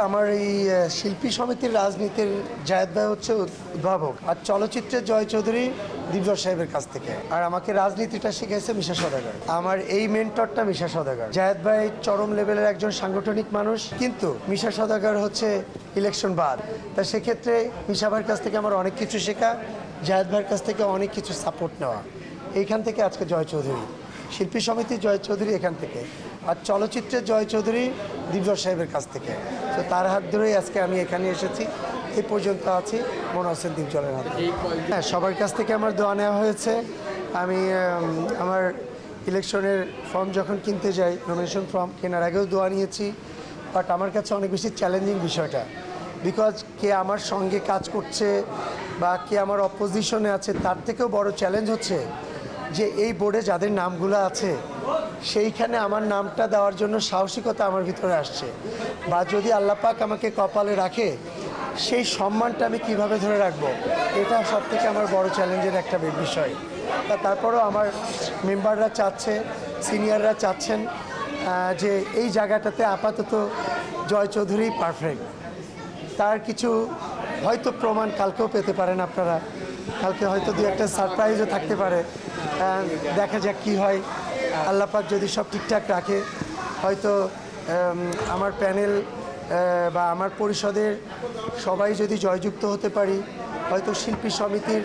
আমার এই শিল্পী সমিতির রাজনীতির জায়েদ ভাই হচ্ছে উদ্ভাবক, আর চলচ্চিত্রের জয় চৌধুরী দিবজর সাহেবের কাছ থেকে, আর আমাকে রাজনীতিটা শিখেছে মিশা সওদাগর। আমার এই মেন্টরটা মিশা সওদাগর। জায়েদ ভাই চরম লেভেলের একজন সাংগঠনিক মানুষ, কিন্তু মিশা সওদাগর হচ্ছে ইলেকশন বাদ। তা সেক্ষেত্রে মিশা ভাইয়ের কাছ থেকে আমার অনেক কিছু শেখা, জায়েদ ভাইয়ের কাছ থেকে অনেক কিছু সাপোর্ট নেওয়া। এইখান থেকে আজকে জয় চৌধুরী, শিল্পী সমিতি জয় চৌধুরী এখান থেকে, আর চলচ্চিত্রের জয় চৌধুরী দিবজর সাহেবের কাছ থেকে। তো তার হাত ধরেই আজকে আমি এখানে এসেছি, এই পর্যন্ত আছি মনে হচ্ছেন দিবজলের হাতে। হ্যাঁ, সবার কাছ থেকে আমার দোয়া নেওয়া হয়েছে। আমি আমার ইলেকশনের ফর্ম যখন কিনতে যাই, নমিনেশন ফর্ম কেনার আগেও দোয়া নিয়েছি। বাট আমার কাছে অনেক বেশি চ্যালেঞ্জিং বিষয়টা, বিকজ কে আমার সঙ্গে কাজ করছে বা কে আমার অপোজিশনে আছে, তার থেকেও বড় চ্যালেঞ্জ হচ্ছে যে এই বোর্ডে যাদের নামগুলো আছে সেইখানে আমার নামটা দেওয়ার জন্য সাহসিকতা আমার ভিতরে আসছে, বা যদি আল্লাহ পাক আমাকে কপালে রাখে সেই সম্মানটা আমি কিভাবে ধরে রাখবো, এটা সব থেকে আমার বড় চ্যালেঞ্জের একটা বিষয়। তারপরেও আমার মেম্বাররা চাচ্ছে, সিনিয়ররা চাচ্ছেন যে এই জায়গাটাতে আপাতত জয় চৌধুরী পারফেক্ট। তার কিছু হয়তো প্রমাণ কালকেও পেতে পারেন আপনারা, কালকে হয়তো দু একটা সারপ্রাইজও থাকতে পারে। দেখা যাক কী হয়, আল্লাহ পাক যদি সব ঠিকঠাক রাখে, হয়তো আমার প্যানেল বা আমার পরিষদের সবাই যদি জয়যুক্ত হতে পারি, হয়তো শিল্পী সমিতির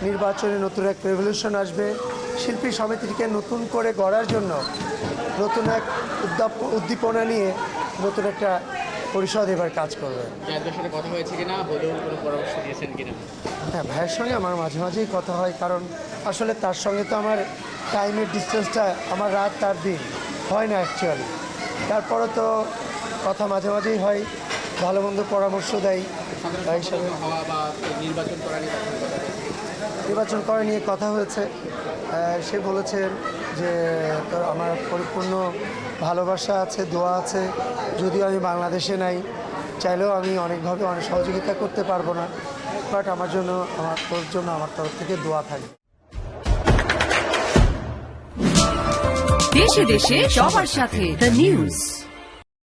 নির্বাচনে নতুন এক রেভলিউশন আসবে। শিল্পী সমিতিকে নতুন করে গড়ার জন্য নতুন এক উদ্দীপনা নিয়ে নতুন একটা পরিষদ এবার কাজ করবে। সাথে কথা হয়েছে কিনা, বলেও কোনো পরামর্শ দিয়েছেন কিনা? হ্যাঁ, ভাইয়ের সঙ্গে আমার মাঝে মাঝেই কথা হয়, কারণ আসলে তার সঙ্গে তো আমার টাইমের ডিস্টেন্সটা আমার রাত তার দিন হয় না অ্যাকচুয়ালি। তারপরে তো কথা মাঝে মাঝেই হয়, ভালো মন্দ পরামর্শ দেয়। তাই হিসাবে নির্বাচন করা নিয়ে কথা হয়েছে। সে বলেছেন যে আমার পরিপূর্ণ ভালোবাসা আছে, দোয়া আছে, যদিও আমি বাংলাদেশে নাই, চাইলেও আমি অনেকভাবে অনেক সহযোগিতা করতে পারবো না, বাট আমার জন্য আমার তরফ থেকে দোয়া থাকবে। দেশে দেশে সবার সাথে দ্য নিউজ।